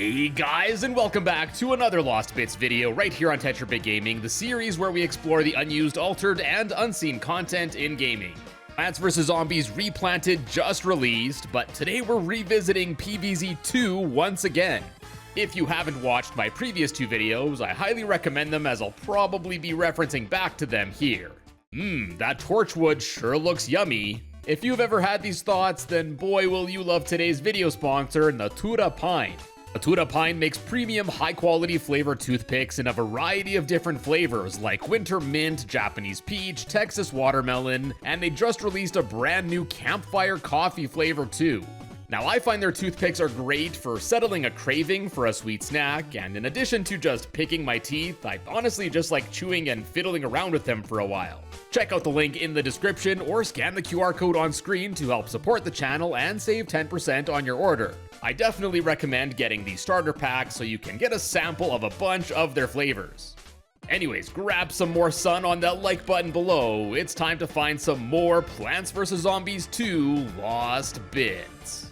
Hey guys, and welcome back to another Lost Bits video right here on TetraBitGaming, the series where we explore the unused, altered, and unseen content in gaming. Plants vs. Zombies Replanted just released, but today we're revisiting PvZ 2 once again. If you haven't watched my previous two videos, I highly recommend them as I'll probably be referencing back to them here. That torchwood sure looks yummy. If you've ever had these thoughts, then boy will you love today's video sponsor, Natura Pine. Natura Pine makes premium high-quality flavored toothpicks in a variety of different flavors like winter mint, Japanese peach, Texas watermelon, and they just released a brand new campfire coffee flavor too. Now I find their toothpicks are great for settling a craving for a sweet snack, and in addition to just picking my teeth, I honestly just like chewing and fiddling around with them for a while. Check out the link in the description or scan the QR code on screen to help support the channel and save 10% on your order. I definitely recommend getting the starter pack so you can get a sample of a bunch of their flavors. Anyways, grab some more sun on that like button below. It's time to find some more Plants vs. Zombies 2 Lost Bits.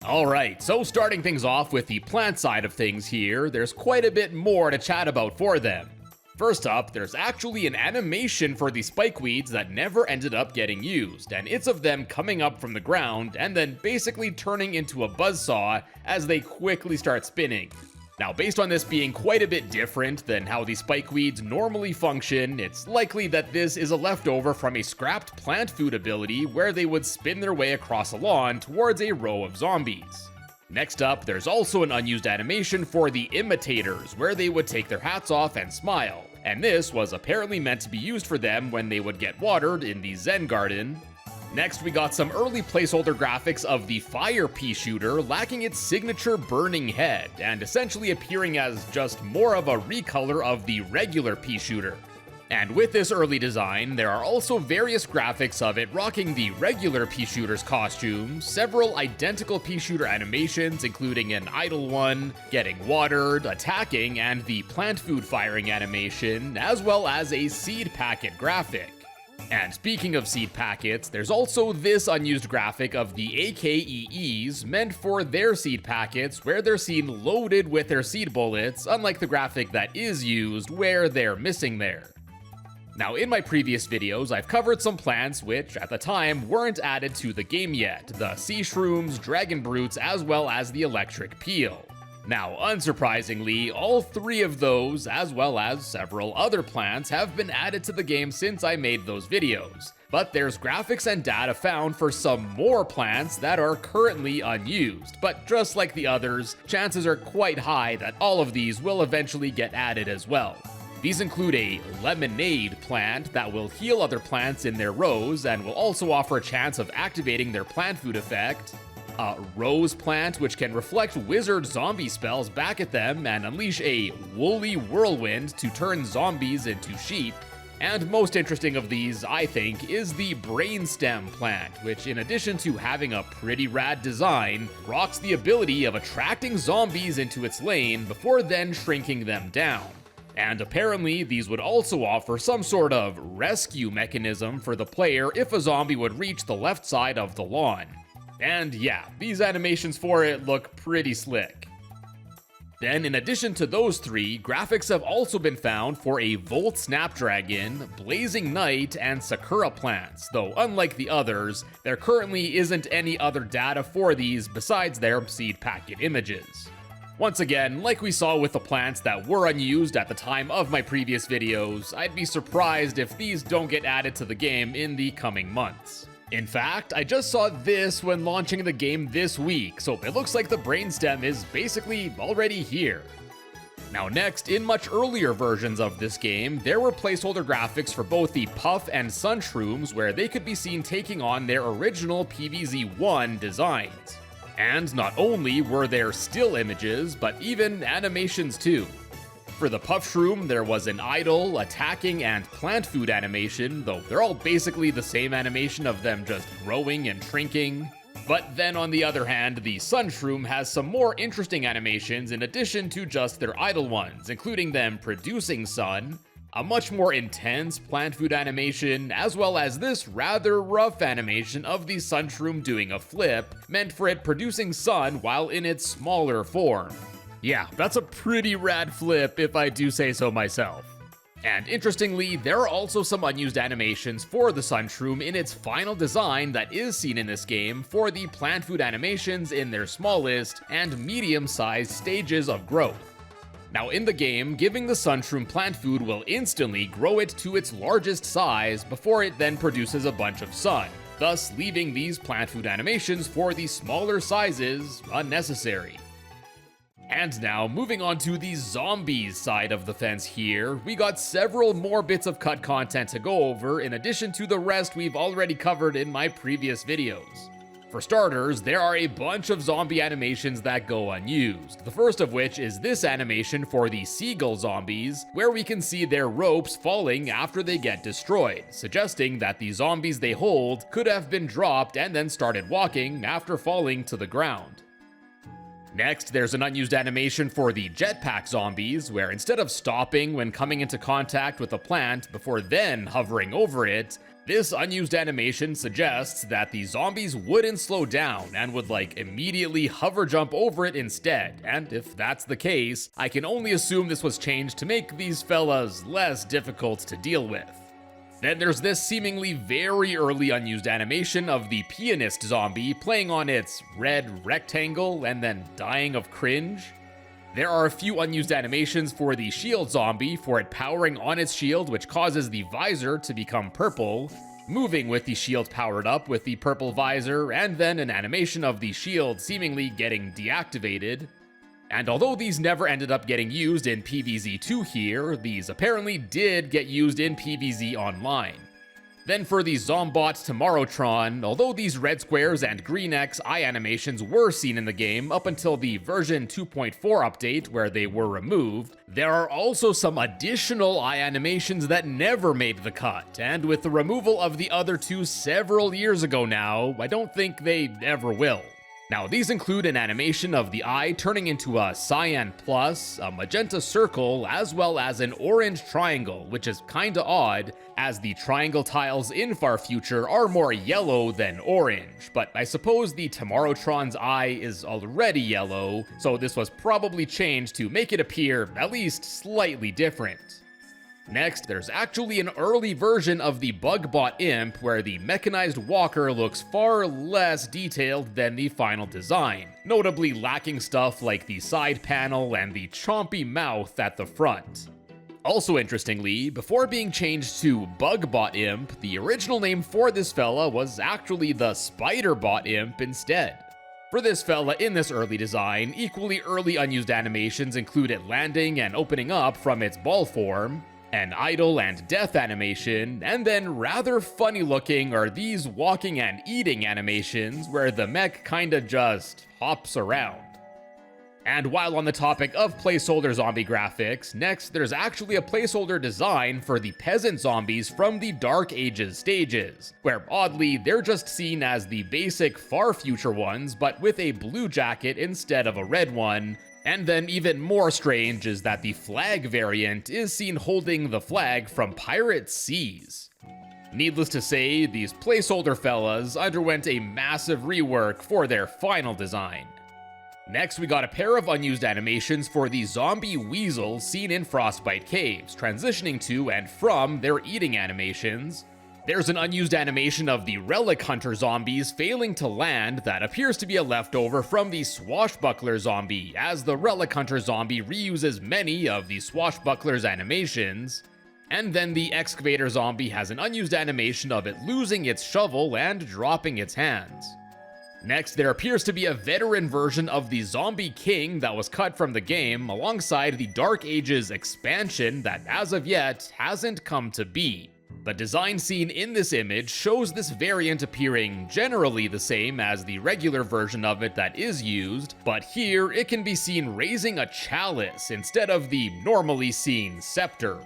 Alright, so starting things off with the plant side of things here, there's quite a bit more to chat about for them. First up, there's actually an animation for the spikeweeds that never ended up getting used, and it's of them coming up from the ground and then basically turning into a buzzsaw as they quickly start spinning. Now, based on this being quite a bit different than how the spikeweeds normally function, it's likely that this is a leftover from a scrapped plant food ability where they would spin their way across a lawn towards a row of zombies. Next up, there's also an unused animation for the imitators, where they would take their hats off and smile, and this was apparently meant to be used for them when they would get watered in the Zen Garden. Next, we got some early placeholder graphics of the fire pea shooter lacking its signature burning head, and essentially appearing as just more of a recolor of the regular pea shooter. And with this early design, there are also various graphics of it rocking the regular pea shooter's costume, several identical pea shooter animations including an idle one, getting watered, attacking, and the plant food firing animation, as well as a seed packet graphic. And speaking of seed packets, there's also this unused graphic of the AKEEs meant for their seed packets where they're seen loaded with their seed bullets, unlike the graphic that is used where they're missing there. Now, in my previous videos, I've covered some plants which, at the time, weren't added to the game yet, the sea shrooms, dragon brutes, as well as the electric peel. Now, unsurprisingly, all three of those, as well as several other plants, have been added to the game since I made those videos. But there's graphics and data found for some more plants that are currently unused, but just like the others, chances are quite high that all of these will eventually get added as well. These include a lemonade plant that will heal other plants in their rows and will also offer a chance of activating their plant food effect, a rose plant which can reflect wizard zombie spells back at them and unleash a woolly whirlwind to turn zombies into sheep, and most interesting of these, I think, is the Brainzzz plant, which in addition to having a pretty rad design, rocks the ability of attracting zombies into its lane before then shrinking them down. And apparently, these would also offer some sort of rescue mechanism for the player if a zombie would reach the left side of the lawn. And yeah, these animations for it look pretty slick. Then, in addition to those three, graphics have also been found for a Volt Snapdragon, Blazing Night, and Sakura plants, though unlike the others, there currently isn't any other data for these besides their seed packet images. Once again, like we saw with the plants that were unused at the time of my previous videos, I'd be surprised if these don't get added to the game in the coming months. In fact, I just saw this when launching the game this week, so it looks like the Brainstem is basically already here. Now next, in much earlier versions of this game, there were placeholder graphics for both the Puff and Sun Shrooms where they could be seen taking on their original PvZ-1 designs. And not only were there still images, but even animations too. For the Puff Shroom, there was an idle, attacking, and plant food animation, though they're all basically the same animation of them just growing and shrinking. But then on the other hand, the Sun Shroom has some more interesting animations in addition to just their idle ones, including them producing sun, a much more intense plant food animation, as well as this rather rough animation of the sunshroom doing a flip, meant for it producing sun while in its smaller form. Yeah, that's a pretty rad flip if I do say so myself. And interestingly, there are also some unused animations for the sunshroom in its final design that is seen in this game for the plant food animations in their smallest and medium-sized stages of growth. Now in the game, giving the sunshroom plant food will instantly grow it to its largest size before it then produces a bunch of sun, thus leaving these plant food animations for the smaller sizes unnecessary. And now, moving on to the zombies side of the fence here, we got several more bits of cut content to go over in addition to the rest we've already covered in my previous videos. For starters, there are a bunch of zombie animations that go unused, the first of which is this animation for the seagull zombies, where we can see their ropes falling after they get destroyed, suggesting that the zombies they hold could have been dropped and then started walking after falling to the ground. Next, there's an unused animation for the jetpack zombies, where instead of stopping when coming into contact with a plant before then hovering over it, this unused animation suggests that the zombies wouldn't slow down and would immediately hover jump over it instead, and if that's the case, I can only assume this was changed to make these fellas less difficult to deal with. Then there's this seemingly very early unused animation of the pianist zombie playing on its red rectangle and then dying of cringe. There are a few unused animations for the shield zombie for it powering on its shield, which causes the visor to become purple, moving with the shield powered up with the purple visor, and then an animation of the shield seemingly getting deactivated. And although these never ended up getting used in PvZ2 here, these apparently did get used in PvZ Online. Then for the Zombot Tomorrowtron, although these red squares and green X eye animations were seen in the game up until the version 2.4 update where they were removed, there are also some additional eye animations that never made the cut, and with the removal of the other two several years ago now, I don't think they ever will. Now, these include an animation of the eye turning into a cyan plus, a magenta circle, as well as an orange triangle, which is kinda odd, as the triangle tiles in Far Future are more yellow than orange, but I suppose the Tomorrowtron's eye is already yellow, so this was probably changed to make it appear at least slightly different. Next, there's actually an early version of the Bugbot Imp where the mechanized walker looks far less detailed than the final design, notably lacking stuff like the side panel and the chompy mouth at the front. Also interestingly, before being changed to Bugbot Imp, the original name for this fella was actually the Spiderbot Imp instead. For this fella in this early design, equally early unused animations include it landing and opening up from its ball form, an idle and death animation, and then rather funny looking are these walking and eating animations where the mech kinda just hops around. And while on the topic of placeholder zombie graphics, next there's actually a placeholder design for the peasant zombies from the Dark Ages stages, where oddly they're just seen as the basic Far Future ones but with a blue jacket instead of a red one. And then even more strange is that the flag variant is seen holding the flag from Pirate Seas. Needless to say, these placeholder fellas underwent a massive rework for their final design. Next, we got a pair of unused animations for the zombie weasels seen in Frostbite Caves, transitioning to and from their eating animations. There's an unused animation of the Relic Hunter zombies failing to land that appears to be a leftover from the Swashbuckler zombie, as the Relic Hunter zombie reuses many of the Swashbuckler's animations. And then the Excavator zombie has an unused animation of it losing its shovel and dropping its hands. Next, there appears to be a veteran version of the Zombie King that was cut from the game alongside the Dark Ages expansion that as of yet hasn't come to be. The design seen in this image shows this variant appearing generally the same as the regular version of it that is used, but here it can be seen raising a chalice instead of the normally seen scepter.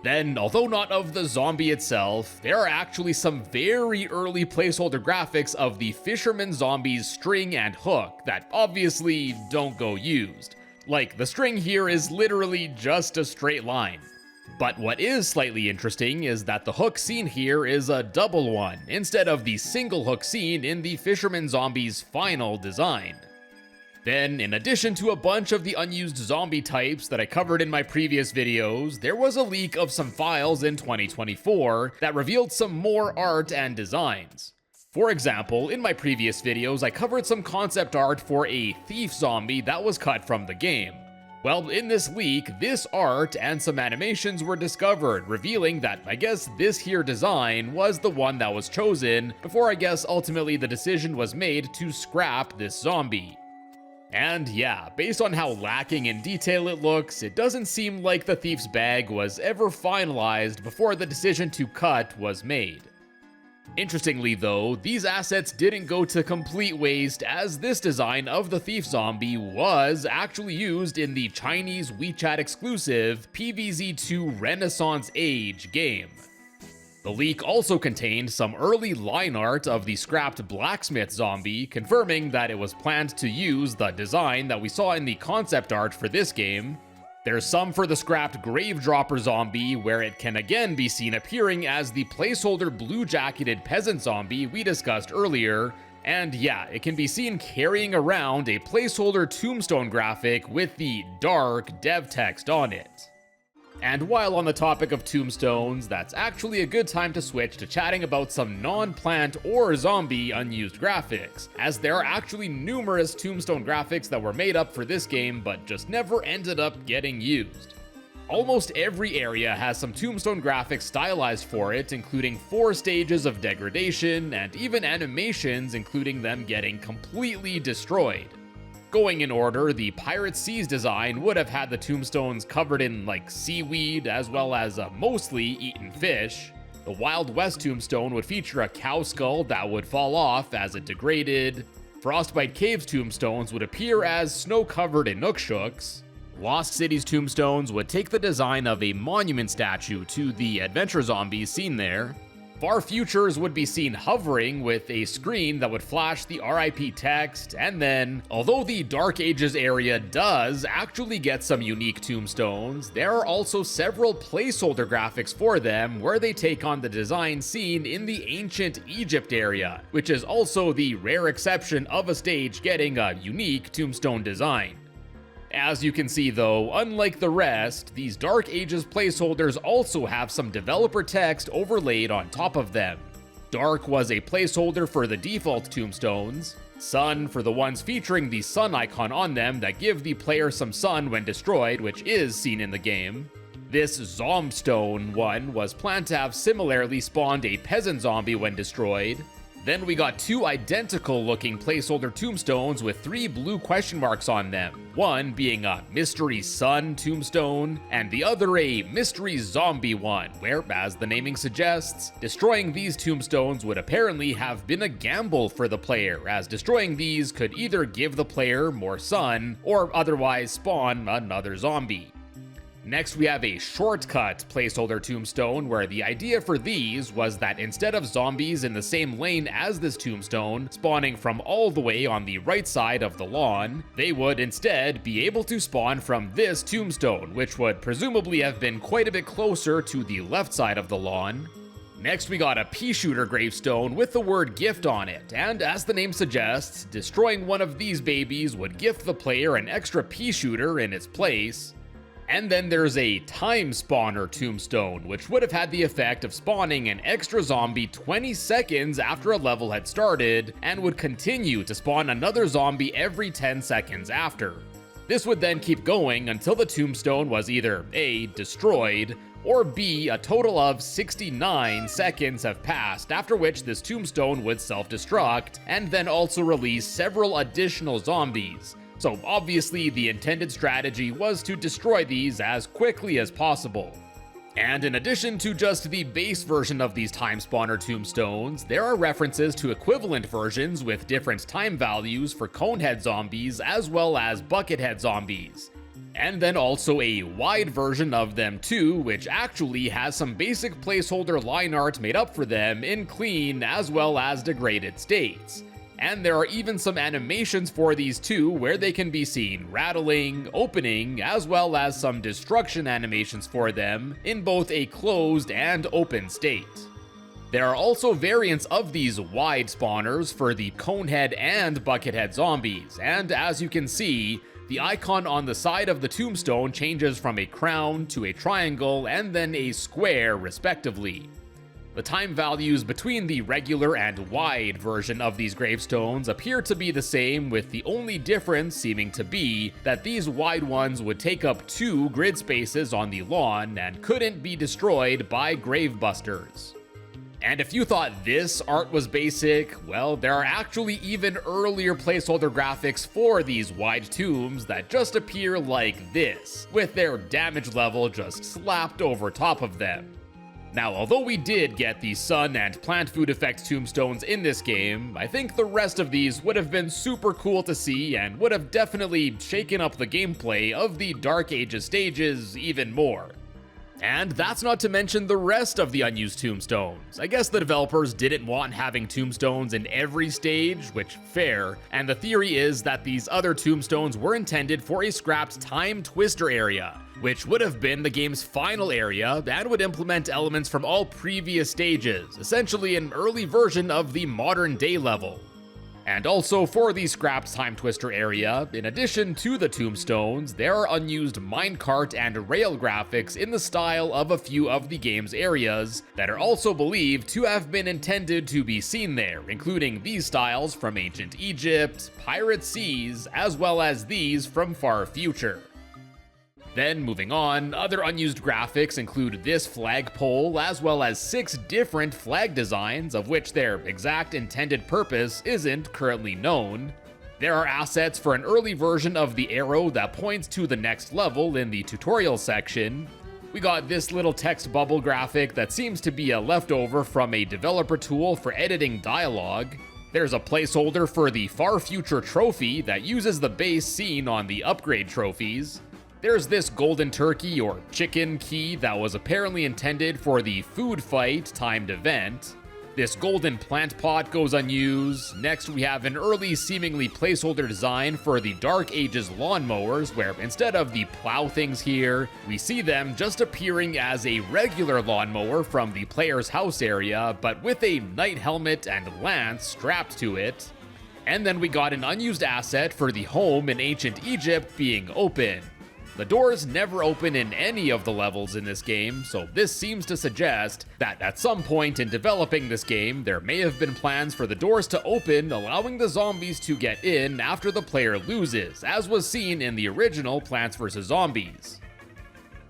Then, although not of the zombie itself, there are actually some very early placeholder graphics of the fisherman zombie's string and hook that obviously don't go used. Like, the string here is literally just a straight line. But what is slightly interesting is that the hook seen here is a double one, instead of the single hook seen in the Fisherman Zombie's final design. Then, in addition to a bunch of the unused zombie types that I covered in my previous videos, there was a leak of some files in 2024 that revealed some more art and designs. For example, in my previous videos I covered some concept art for a thief zombie that was cut from the game. Well, in this leak, this art and some animations were discovered, revealing that I guess this here design was the one that was chosen, before I guess ultimately the decision was made to scrap this zombie. And yeah, based on how lacking in detail it looks, it doesn't seem like the thief's bag was ever finalized before the decision to cut was made. Interestingly though, these assets didn't go to complete waste, as this design of the thief zombie was actually used in the Chinese WeChat exclusive PVZ2 Renaissance Age game. The leak also contained some early line art of the scrapped blacksmith zombie, confirming that it was planned to use the design that we saw in the concept art for this game. There's some for the scrapped grave dropper zombie, where it can again be seen appearing as the placeholder blue-jacketed peasant zombie we discussed earlier, and yeah, it can be seen carrying around a placeholder tombstone graphic with the dark dev text on it. And while on the topic of tombstones, that's actually a good time to switch to chatting about some non-plant or zombie unused graphics, as there are actually numerous tombstone graphics that were made up for this game but just never ended up getting used. Almost every area has some tombstone graphics stylized for it, including 4 stages of degradation and even animations including them getting completely destroyed. Going in order, the Pirate Seas design would have had the tombstones covered in like seaweed as well as mostly eaten fish. The Wild West tombstone would feature a cow skull that would fall off as it degraded. Frostbite Cave's tombstones would appear as snow-covered Inukshooks. Lost City's tombstones would take the design of a monument statue to the adventure zombies seen there. Far Futures would be seen hovering with a screen that would flash the RIP text, and then, although the Dark Ages area does actually get some unique tombstones, there are also several placeholder graphics for them where they take on the design seen in the Ancient Egypt area, which is also the rare exception of a stage getting a unique tombstone design. As you can see though, unlike the rest, these Dark Ages placeholders also have some developer text overlaid on top of them. Dark was a placeholder for the default tombstones, Sun for the ones featuring the sun icon on them that give the player some sun when destroyed, which is seen in the game. This Zombstone one was planned to have similarly spawned a peasant zombie when destroyed. Then we got 2 identical looking placeholder tombstones with 3 blue question marks on them, one being a Mystery Sun tombstone, and the other a Mystery Zombie one, where, as the naming suggests, destroying these tombstones would apparently have been a gamble for the player, as destroying these could either give the player more sun, or otherwise spawn another zombie. Next we have a shortcut placeholder tombstone, where the idea for these was that instead of zombies in the same lane as this tombstone, spawning from all the way on the right side of the lawn, they would instead be able to spawn from this tombstone, which would presumably have been quite a bit closer to the left side of the lawn. Next we got a pea shooter gravestone with the word gift on it, and as the name suggests, destroying one of these babies would gift the player an extra pea shooter in its place. And then there's a time spawner tombstone, which would have had the effect of spawning an extra zombie 20 seconds after a level had started, and would continue to spawn another zombie every 10 seconds after. This would then keep going until the tombstone was either A, destroyed, or B, a total of 69 seconds have passed, after which this tombstone would self-destruct, and then also release several additional zombies. So obviously the intended strategy was to destroy these as quickly as possible. And in addition to just the base version of these time spawner tombstones, there are references to equivalent versions with different time values for conehead zombies as well as buckethead zombies. And then also a wide version of them too, which actually has some basic placeholder line art made up for them in clean as well as degraded states. And there are even some animations for these too, where they can be seen rattling, opening, as well as some destruction animations for them in both a closed and open state. There are also variants of these wide spawners for the Conehead and Buckethead zombies, and as you can see, the icon on the side of the tombstone changes from a crown to a triangle and then a square respectively. The time values between the regular and wide version of these gravestones appear to be the same, with the only difference seeming to be that these wide ones would take up 2 grid spaces on the lawn and couldn't be destroyed by gravebusters. And if you thought this art was basic, well, there are actually even earlier placeholder graphics for these wide tombs that just appear like this, with their damage level just slapped over top of them. Now, although we did get the sun and plant food effect tombstones in this game, I think the rest of these would have been super cool to see and would have definitely shaken up the gameplay of the Dark Ages stages even more. And that's not to mention the rest of the unused tombstones. I guess the developers didn't want having tombstones in every stage, which fair, and the theory is that these other tombstones were intended for a scrapped time twister area, which would have been the game's final area and would implement elements from all previous stages, essentially an early version of the modern day level. And also for the scrapped time twister area, in addition to the tombstones, there are unused minecart and rail graphics in the style of a few of the game's areas that are also believed to have been intended to be seen there, including these styles from ancient Egypt, pirate seas, as well as these from far future. Then moving on, other unused graphics include this flagpole as well as 6 different flag designs of which their exact intended purpose isn't currently known. There are assets for an early version of the arrow that points to the next level in the tutorial section. We got this little text bubble graphic that seems to be a leftover from a developer tool for editing dialogue. There's a placeholder for the far future trophy that uses the base seen on the upgrade trophies. There's this golden turkey or chicken key that was apparently intended for the food fight timed event. This golden plant pot goes unused. Next we have an early seemingly placeholder design for the Dark Ages lawnmowers, where instead of the plow things here, we see them just appearing as a regular lawnmower from the player's house area, but with a knight helmet and lance strapped to it. And then we got an unused asset for the home in ancient Egypt being open. The doors never open in any of the levels in this game, so this seems to suggest that at some point in developing this game, there may have been plans for the doors to open, allowing the zombies to get in after the player loses, as was seen in the original Plants vs. Zombies.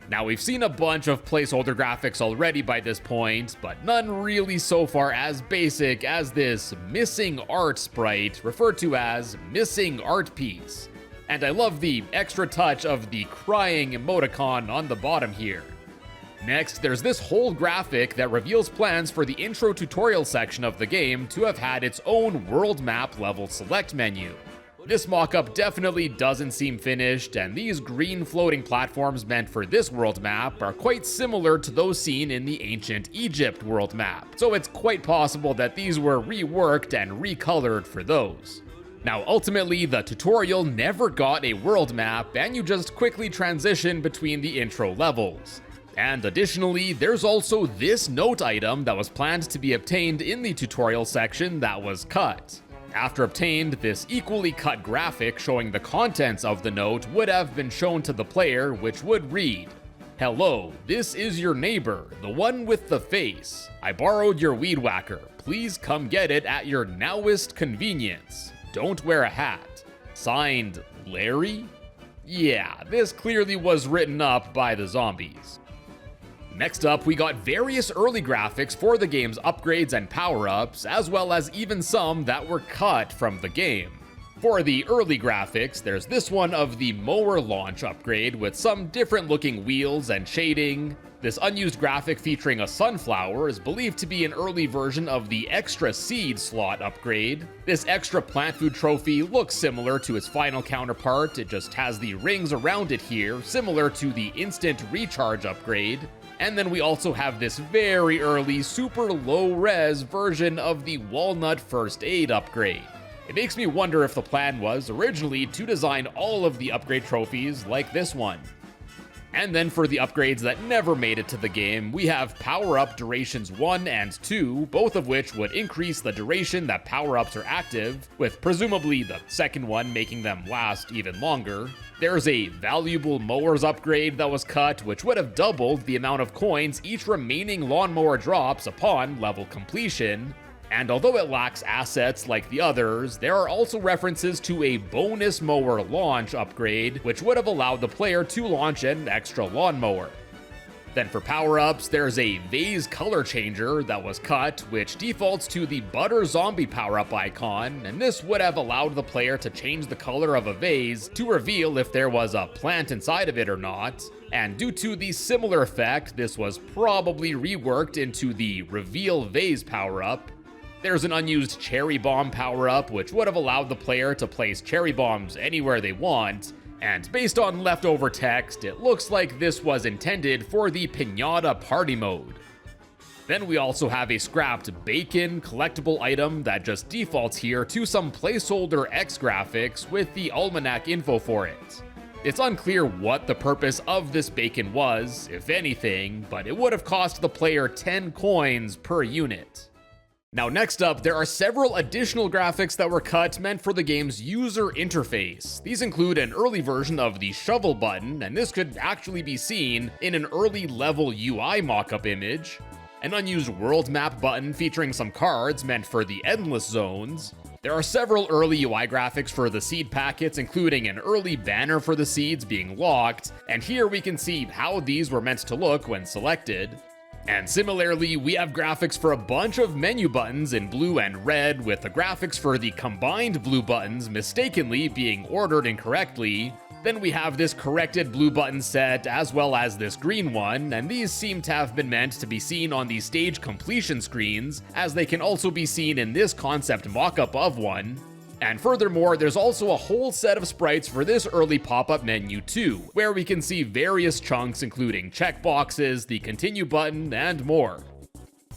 Now, we've seen a bunch of placeholder graphics already by this point, but none really so far as basic as this missing art sprite, referred to as missing art piece. And I love the extra touch of the crying emoticon on the bottom here. Next, there's this whole graphic that reveals plans for the intro tutorial section of the game to have had its own world map level select menu. This mockup definitely doesn't seem finished, and these green floating platforms meant for this world map are quite similar to those seen in the ancient Egypt world map, so it's quite possible that these were reworked and recolored for those. Now, ultimately, the tutorial never got a world map, and you just quickly transition between the intro levels. And additionally, there's also this note item that was planned to be obtained in the tutorial section that was cut. After obtained, this equally cut graphic showing the contents of the note would have been shown to the player, which would read, "Hello, this is your neighbor, the one with the face. I borrowed your weed whacker. Please come get it at your nowest convenience. Don't wear a hat. Signed, Larry?" Yeah, this clearly was written up by the zombies. Next up, we got various early graphics for the game's upgrades and power-ups, as well as even some that were cut from the game. For the early graphics, there's this one of the mower launch upgrade with some different looking wheels and shading. This unused graphic featuring a sunflower is believed to be an early version of the extra seed slot upgrade. This extra plant food trophy looks similar to its final counterpart, it just has the rings around it here, similar to the instant recharge upgrade. And then we also have this very early super low res version of the walnut first aid upgrade. It makes me wonder if the plan was originally to design all of the upgrade trophies like this one. And then for the upgrades that never made it to the game, we have power-up durations 1 and 2, both of which would increase the duration that power-ups are active, with presumably the second one making them last even longer. There's a valuable mowers upgrade that was cut, which would have doubled the amount of coins each remaining lawnmower drops upon level completion. And although it lacks assets like the others, there are also references to a bonus mower launch upgrade, which would have allowed the player to launch an extra lawnmower. Then for power-ups, there's a vase color changer that was cut, which defaults to the butter zombie power-up icon, and this would have allowed the player to change the color of a vase to reveal if there was a plant inside of it or not. And due to the similar effect, this was probably reworked into the reveal vase power-up. There's an unused cherry bomb power-up, which would have allowed the player to place cherry bombs anywhere they want, and based on leftover text, it looks like this was intended for the Pinata Party mode. Then we also have a scrapped bacon collectible item that just defaults here to some placeholder X graphics with the almanac info for it. It's unclear what the purpose of this bacon was, if anything, but it would have cost the player 10 coins per unit. Now next up, there are several additional graphics that were cut meant for the game's user interface. These include an early version of the shovel button, and this could actually be seen in an early level UI mockup image, an unused world map button featuring some cards meant for the endless zones. There are several early UI graphics for the seed packets, including an early banner for the seeds being locked, and here we can see how these were meant to look when selected. And similarly, we have graphics for a bunch of menu buttons in blue and red, with the graphics for the combined blue buttons mistakenly being ordered incorrectly. Then we have this corrected blue button set as well as this green one, and these seem to have been meant to be seen on the stage completion screens, as they can also be seen in this concept mockup of one. And furthermore, there's also a whole set of sprites for this early pop-up menu too, where we can see various chunks including checkboxes, the continue button, and more.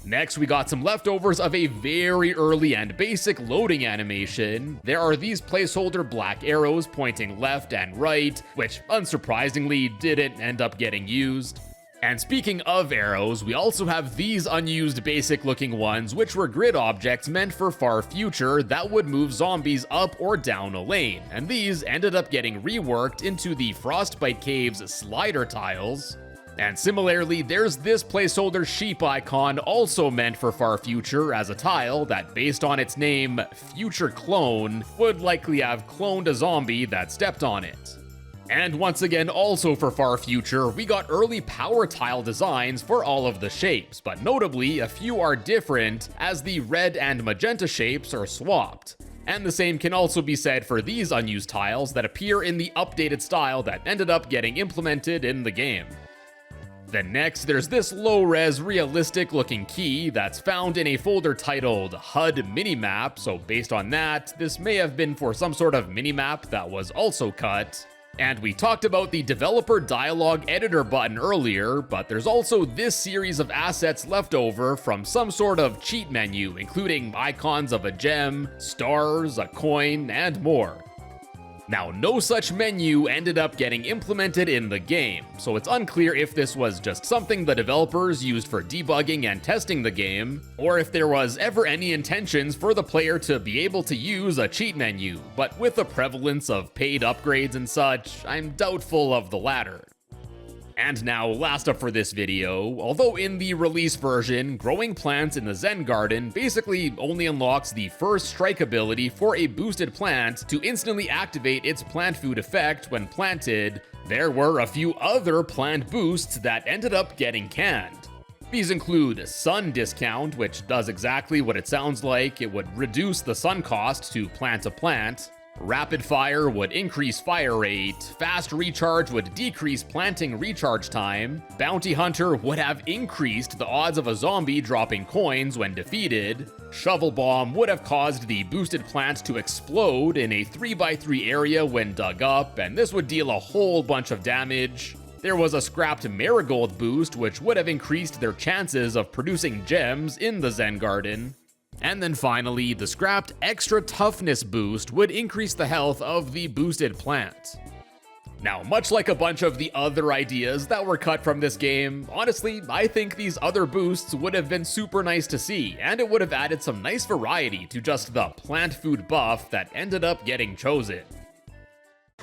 Next, we got some leftovers of a very early and basic loading animation. There are these placeholder black arrows pointing left and right, which unsurprisingly didn't end up getting used. And speaking of arrows, we also have these unused basic looking ones, which were grid objects meant for far future that would move zombies up or down a lane, and these ended up getting reworked into the Frostbite Cave's slider tiles. And similarly, there's this placeholder sheep icon also meant for far future as a tile that, based on its name, Future Clone, would likely have cloned a zombie that stepped on it. And once again, also for far future, we got early power tile designs for all of the shapes, but notably, a few are different as the red and magenta shapes are swapped. And the same can also be said for these unused tiles that appear in the updated style that ended up getting implemented in the game. Then next, there's this low-res realistic looking key that's found in a folder titled HUD Minimap, so based on that, this may have been for some sort of minimap that was also cut. And we talked about the developer dialogue editor button earlier, but there's also this series of assets left over from some sort of cheat menu, including icons of a gem, stars, a coin, and more. Now, no such menu ended up getting implemented in the game, so it's unclear if this was just something the developers used for debugging and testing the game, or if there was ever any intentions for the player to be able to use a cheat menu, but with the prevalence of paid upgrades and such, I'm doubtful of the latter. And now, last up for this video, although in the release version, growing plants in the Zen Garden basically only unlocks the first strike ability for a boosted plant to instantly activate its plant food effect when planted, there were a few other plant boosts that ended up getting canned. These include Sun Discount, which does exactly what it sounds like. It would reduce the sun cost to plant a plant. Rapid Fire would increase fire rate, Fast Recharge would decrease planting recharge time, Bounty Hunter would have increased the odds of a zombie dropping coins when defeated, Shovel Bomb would have caused the boosted plant to explode in a 3x3 area when dug up, and this would deal a whole bunch of damage. There was a scrapped Marigold boost, which would have increased their chances of producing gems in the Zen Garden. And then finally, the scrapped extra toughness boost would increase the health of the boosted plant. Now, much like a bunch of the other ideas that were cut from this game, honestly, I think these other boosts would have been super nice to see, and it would have added some nice variety to just the plant food buff that ended up getting chosen.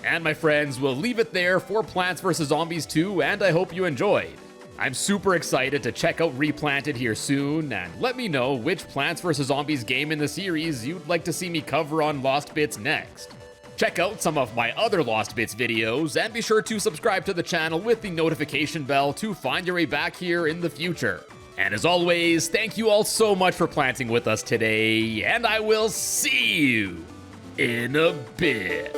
And my friends, we'll leave it there for Plants vs. Zombies 2, and I hope you enjoyed. I'm super excited to check out Replanted here soon, and let me know which Plants vs. Zombies game in the series you'd like to see me cover on Lost Bits next. Check out some of my other Lost Bits videos, and be sure to subscribe to the channel with the notification bell to find your way back here in the future. And as always, thank you all so much for planting with us today, and I will see you in a bit.